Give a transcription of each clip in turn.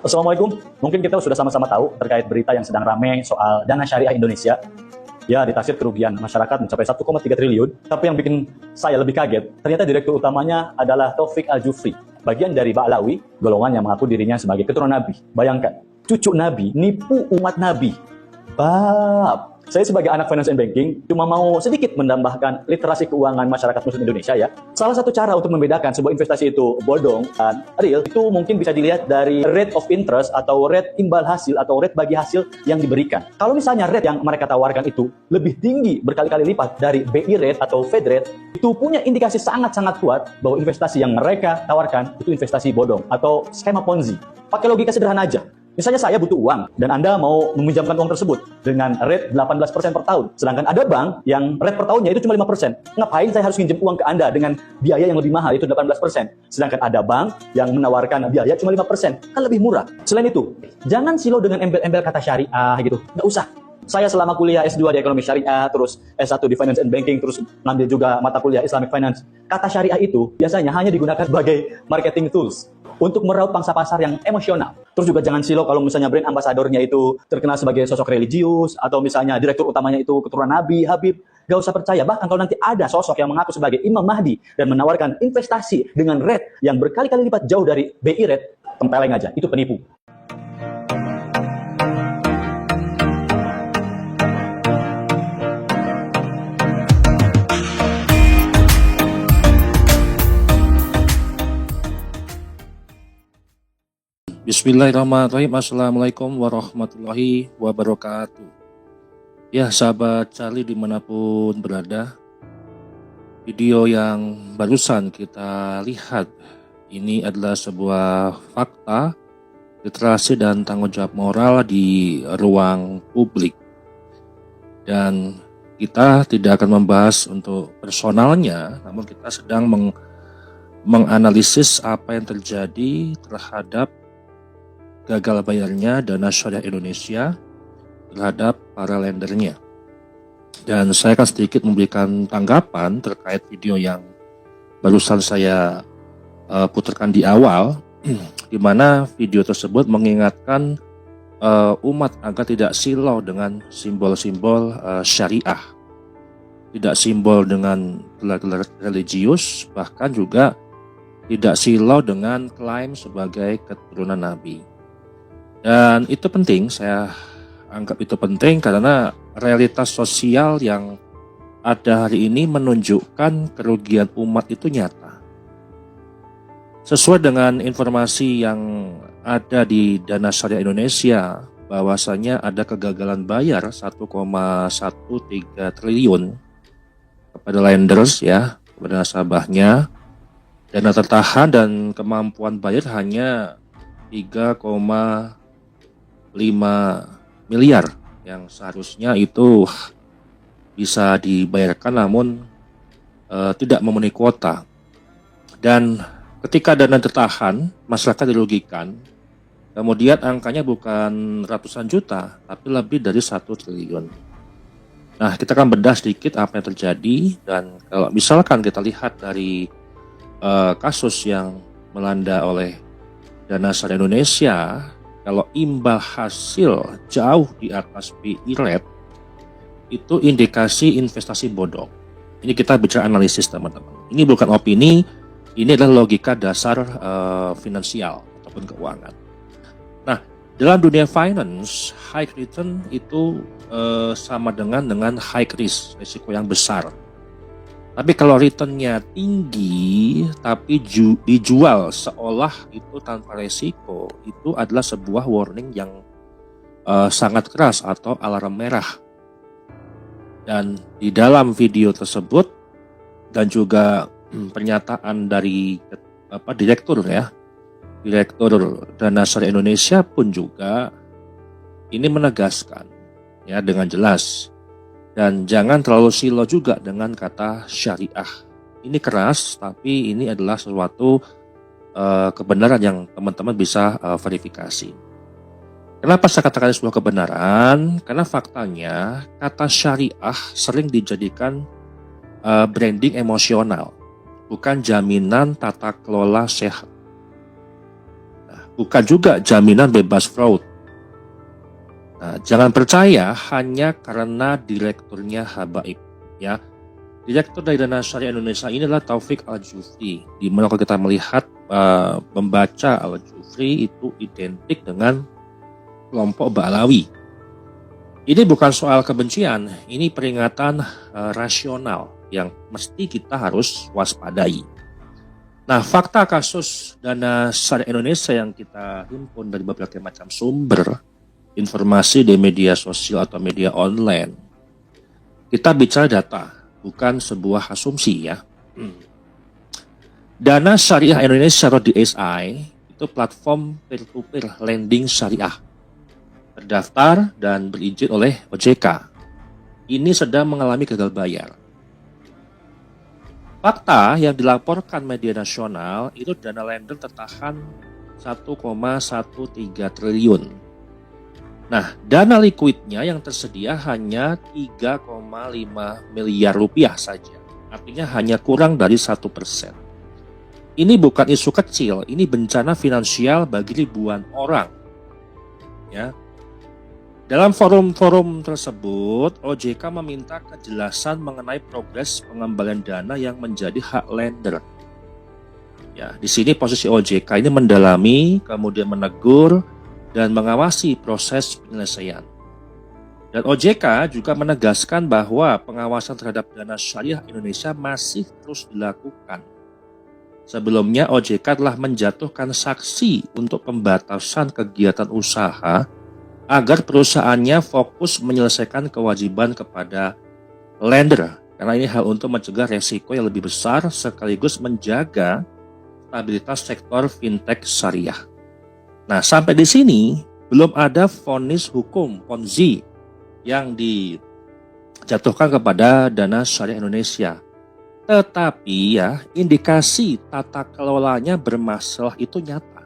Assalamualaikum. Mungkin kita sudah sama-sama tahu terkait berita yang sedang ramai soal dana syariah Indonesia. Ya, ditaksir kerugian masyarakat mencapai 1,3 triliun. Tapi yang bikin saya lebih kaget, ternyata direktur utamanya adalah Taufik Al-Jufri, bagian dari Ba'lawi, golongan yang mengaku dirinya sebagai keturunan Nabi. Bayangkan, cucu Nabi nipu umat Nabi. Saya sebagai anak finance and banking cuma mau sedikit menambahkan literasi keuangan masyarakat muslim Indonesia ya. Salah satu cara untuk membedakan sebuah investasi itu bodong dan real itu mungkin bisa dilihat dari rate of interest atau rate imbal hasil atau rate bagi hasil yang diberikan. Kalau misalnya rate yang mereka tawarkan itu lebih tinggi berkali-kali lipat dari BI rate atau Fed rate, itu punya indikasi sangat-sangat kuat bahwa investasi yang mereka tawarkan itu investasi bodong atau skema Ponzi. Pakai logika sederhana aja. Misalnya saya butuh uang dan Anda mau meminjamkan uang tersebut dengan rate 18% per tahun. Sedangkan ada bank yang rate per tahunnya itu cuma 5%. Ngapain saya harus pinjam uang ke Anda dengan biaya yang lebih mahal, itu 18%. Sedangkan ada bank yang menawarkan biaya cuma 5%. Kan lebih murah. Selain itu, jangan silau dengan embel-embel kata syariah gitu. Nggak usah. Saya selama kuliah S2 di ekonomi syariah, terus S1 di finance and banking, terus ngambil juga mata kuliah Islamic finance. Kata syariah itu biasanya hanya digunakan sebagai marketing tools untuk meraup pangsa pasar yang emosional. Terus juga jangan silau kalau misalnya brand ambasadornya itu terkenal sebagai sosok religius, atau misalnya direktur utamanya itu keturunan Nabi, Habib. Gak usah percaya, bahkan kalau nanti ada sosok yang mengaku sebagai Imam Mahdi dan menawarkan investasi dengan rate yang berkali-kali lipat jauh dari BI rate, tempeleng aja, itu penipu. Bismillahirrahmanirrahim. Assalamualaikum warahmatullahi wabarakatuh. Ya, sahabat Charlie dimanapun berada, video yang barusan kita lihat ini adalah sebuah fakta, literasi dan tanggung jawab moral di ruang publik. Dan kita tidak akan membahas untuk personalnya, namun kita sedang menganalisis apa yang terjadi terhadap gagal bayarnya dana syariah Indonesia terhadap para lendernya. Dan saya akan sedikit memberikan tanggapan terkait video yang barusan saya putarkan di awal, di mana video tersebut mengingatkan umat agar tidak silau dengan simbol-simbol syariah, tidak simbol dengan gelar-gelar religius, bahkan juga tidak silau dengan klaim sebagai keturunan Nabi. Dan itu penting, saya anggap itu penting karena realitas sosial yang ada hari ini menunjukkan kerugian umat itu nyata. Sesuai dengan informasi yang ada di Dana Syariah Indonesia, bahwasanya ada kegagalan bayar 1,13 triliun kepada lenders ya, kepada nasabahnya. Dana tertahan dan kemampuan bayar hanya 3,5 miliar yang seharusnya itu bisa dibayarkan namun tidak memenuhi kuota. Dan ketika dana tertahan, masyarakat dirugikan, kemudian angkanya bukan ratusan juta tapi lebih dari 1 triliun. Nah, kita akan bedah sedikit apa yang terjadi. Dan kalau misalkan kita lihat dari kasus yang melanda oleh Dana Syariah Indonesia, kalau imbal hasil jauh di atas BI rate, itu indikasi investasi bodong. Ini kita bicara analisis, teman-teman. Ini bukan opini, ini adalah logika dasar finansial ataupun keuangan. Nah, dalam dunia finance, high return itu sama dengan high risk, risiko yang besar. Tapi kalau returnnya tinggi tapi dijual seolah itu tanpa resiko, itu adalah sebuah warning yang sangat keras atau alarm merah. Dan di dalam video tersebut dan juga pernyataan dari direktur Dana Syariah Indonesia pun juga ini menegaskan ya dengan jelas. Dan jangan terlalu silau juga dengan kata syariah. Ini keras, tapi ini adalah suatu kebenaran yang teman-teman bisa verifikasi. Kenapa saya katakan sebuah kebenaran? Karena faktanya kata syariah sering dijadikan branding emosional, bukan jaminan tata kelola sehat. Nah, bukan juga jaminan bebas fraud. Nah, jangan percaya hanya karena direkturnya habaib, ya. Direktur dari Dana Syariah Indonesia ini adalah Taufik Al-Jufri, di mana kalau kita melihat membaca Al-Jufri itu identik dengan kelompok Ba'alawi. Ini bukan soal kebencian, ini peringatan rasional yang mesti kita harus waspadai. Nah, fakta kasus Dana Syariah Indonesia yang kita himpun dari berbagai macam sumber informasi di media sosial atau media online, kita bicara data, bukan sebuah asumsi ya. Dana Syariah Indonesia atau DSI itu platform peer-to-peer lending syariah, terdaftar dan berizin oleh OJK. Ini sedang mengalami gagal bayar. Fakta yang dilaporkan media nasional itu dana lender tertahan 1,13 triliun. Nah, dana likuidnya yang tersedia hanya 3,5 miliar rupiah saja. Artinya hanya kurang dari 1%. Ini bukan isu kecil, ini bencana finansial bagi ribuan orang. Ya. Dalam forum-forum tersebut, OJK meminta kejelasan mengenai progres pengembalian dana yang menjadi hak lender. Ya, di sini posisi OJK ini mendalami, kemudian menegur, dan mengawasi proses penyelesaian. Dan OJK juga menegaskan bahwa pengawasan terhadap Dana Syariah Indonesia masih terus dilakukan. Sebelumnya OJK telah menjatuhkan sanksi untuk pembatasan kegiatan usaha agar perusahaannya fokus menyelesaikan kewajiban kepada lender. Karena ini hal untuk mencegah resiko yang lebih besar sekaligus menjaga stabilitas sektor fintech syariah. Nah, sampai di sini belum ada vonis hukum Ponzi yang dijatuhkan kepada Dana Syariah Indonesia. Tetapi ya, indikasi tata kelolanya bermasalah itu nyata.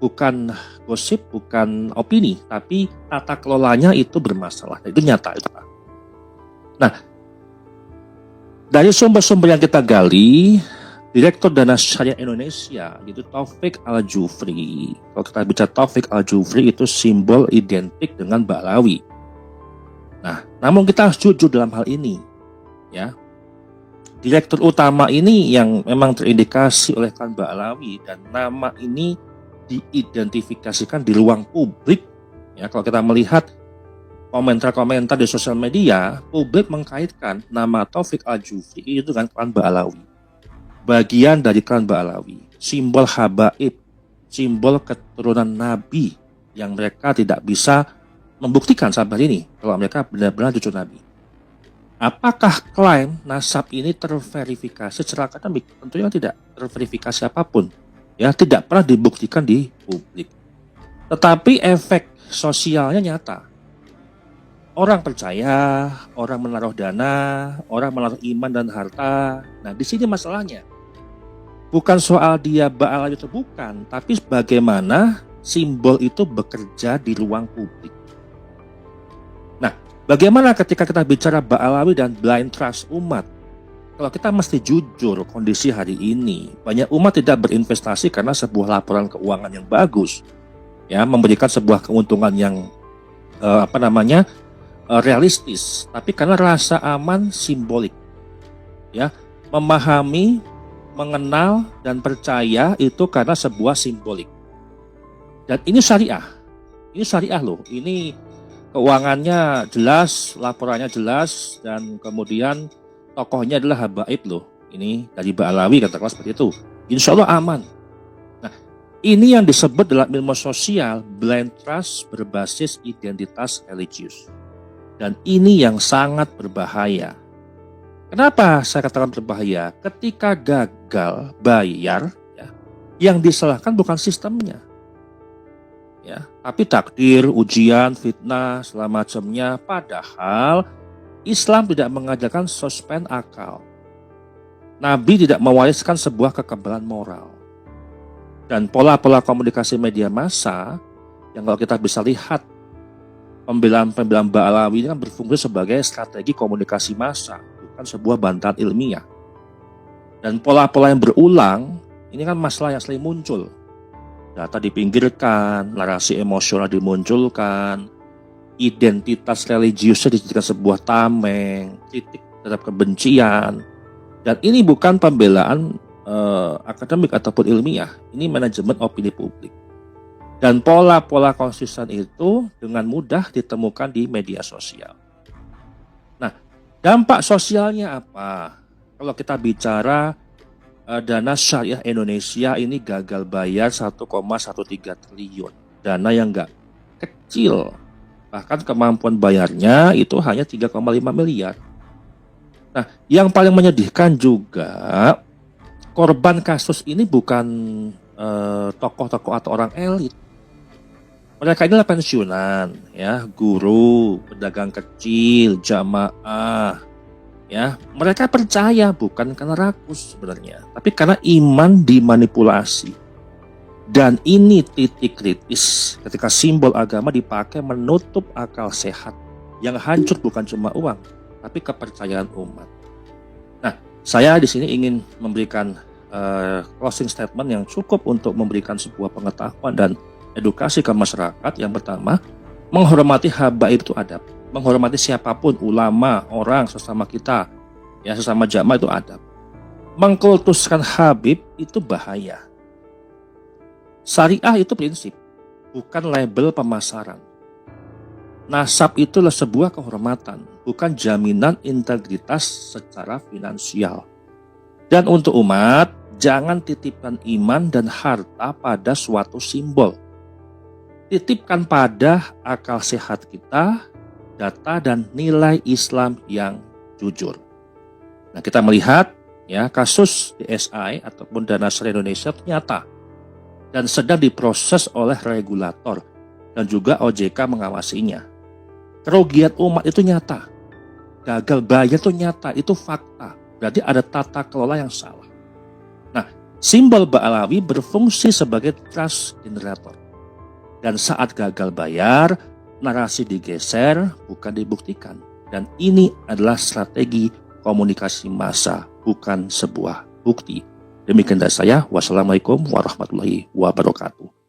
Bukan gosip, bukan opini, tapi tata kelolanya itu bermasalah. Itu nyata itu, Pak. Nah, dari sumber-sumber yang kita gali, Direktur Dana Syariah Indonesia, itu Taufik Al-Jufri. Kalau kita bicara Taufik Al-Jufri itu simbol identik dengan Ba'alawi. Nah, namun kita harus jujur dalam hal ini, ya. Direktur utama ini yang memang terindikasi oleh klan Ba'alawi dan nama ini diidentifikasikan di ruang publik. Ya, kalau kita melihat komentar-komentar di sosial media, publik mengkaitkan nama Taufik Al-Jufri itu dengan klan Ba'alawi. Bagian dari klan Ba'alawi, simbol habaib, simbol keturunan Nabi yang mereka tidak bisa membuktikan sampai ini kalau mereka benar-benar cucu Nabi. Apakah klaim nasab ini terverifikasi secara akademik? Tentunya tidak terverifikasi apapun, ya, tidak pernah dibuktikan di publik. Tetapi efek sosialnya nyata. Orang percaya, orang menaruh dana, orang menaruh iman dan harta. Nah, di sini masalahnya. Bukan soal dia Ba'alawi atau bukan, tapi bagaimana simbol itu bekerja di ruang publik. Nah, bagaimana ketika kita bicara Ba'alawi dan blind trust umat? Kalau kita mesti jujur kondisi hari ini, banyak umat tidak berinvestasi karena sebuah laporan keuangan yang bagus, ya, memberikan sebuah keuntungan yang realistis, tapi karena rasa aman simbolik, ya, memahami, mengenal dan percaya itu karena sebuah simbolik. Dan ini syariah loh, ini keuangannya jelas, laporannya jelas, dan kemudian tokohnya adalah habaib loh, ini dari Ba'alawi katakanlah seperti itu, insya Allah aman. Nah, ini yang disebut dalam ilmu sosial blind trust berbasis identitas religius. Dan ini yang sangat berbahaya. Kenapa saya katakan berbahaya? Ketika gagal bayar, ya, yang disalahkan bukan sistemnya, ya, tapi takdir, ujian, fitnah, segala macamnya. Padahal Islam tidak mengajarkan suspend akal. Nabi tidak mewariskan sebuah kekebalan moral. Dan pola-pola komunikasi media massa yang kalau kita bisa lihat, pembelaan Ba'alawi ini kan berfungsi sebagai strategi komunikasi massa, bukan sebuah bantahan ilmiah. Dan pola-pola yang berulang, ini kan masalah yang sering muncul. data dipinggirkan, narasi emosional dimunculkan, identitas religiusnya dijadikan sebuah tameng, titik terhadap kebencian. Dan ini bukan pembelaan akademik ataupun ilmiah, ini manajemen opini publik. Dan pola-pola konsisten itu dengan mudah ditemukan di media sosial. Nah, dampak sosialnya apa? Kalau kita bicara dana syariah Indonesia ini gagal bayar 1,13 triliun. Dana yang nggak kecil. Bahkan kemampuan bayarnya itu hanya 3,5 miliar. Nah, yang paling menyedihkan juga, korban kasus ini bukan tokoh-tokoh atau orang elit. Mereka inilah pensiunan, ya, guru, pedagang kecil, jamaah, ya. Mereka percaya bukan karena rakus sebenarnya, tapi karena iman dimanipulasi. Dan ini titik kritis ketika simbol agama dipakai menutup akal sehat. Yang hancur bukan cuma uang, tapi kepercayaan umat. Nah, saya di sini ingin memberikan closing statement yang cukup untuk memberikan sebuah pengetahuan dan edukasi ke masyarakat. Yang pertama, menghormati habaib itu adab. Menghormati siapapun, ulama, orang, sesama kita, ya, sesama jamaah itu adab. Mengkultuskan habib itu bahaya. Syariah itu prinsip, bukan label pemasaran. Nasab itulah sebuah kehormatan, bukan jaminan integritas secara finansial. Dan untuk umat, jangan titipkan iman dan harta pada suatu simbol. Titipkan pada akal sehat kita, data dan nilai Islam yang jujur. Nah, kita melihat ya kasus DSI ataupun Dana Syariah Indonesia ternyata dan sedang diproses oleh regulator dan juga OJK mengawasinya. Kerugian umat itu nyata, gagal bayar itu nyata, itu fakta. Berarti ada tata kelola yang salah. Nah, simbol Ba'alawi berfungsi sebagai trust generator. Dan saat gagal bayar, narasi digeser, bukan dibuktikan. Dan ini adalah strategi komunikasi massa, bukan sebuah bukti. Demikian dari saya. Wassalamualaikum warahmatullahi wabarakatuh.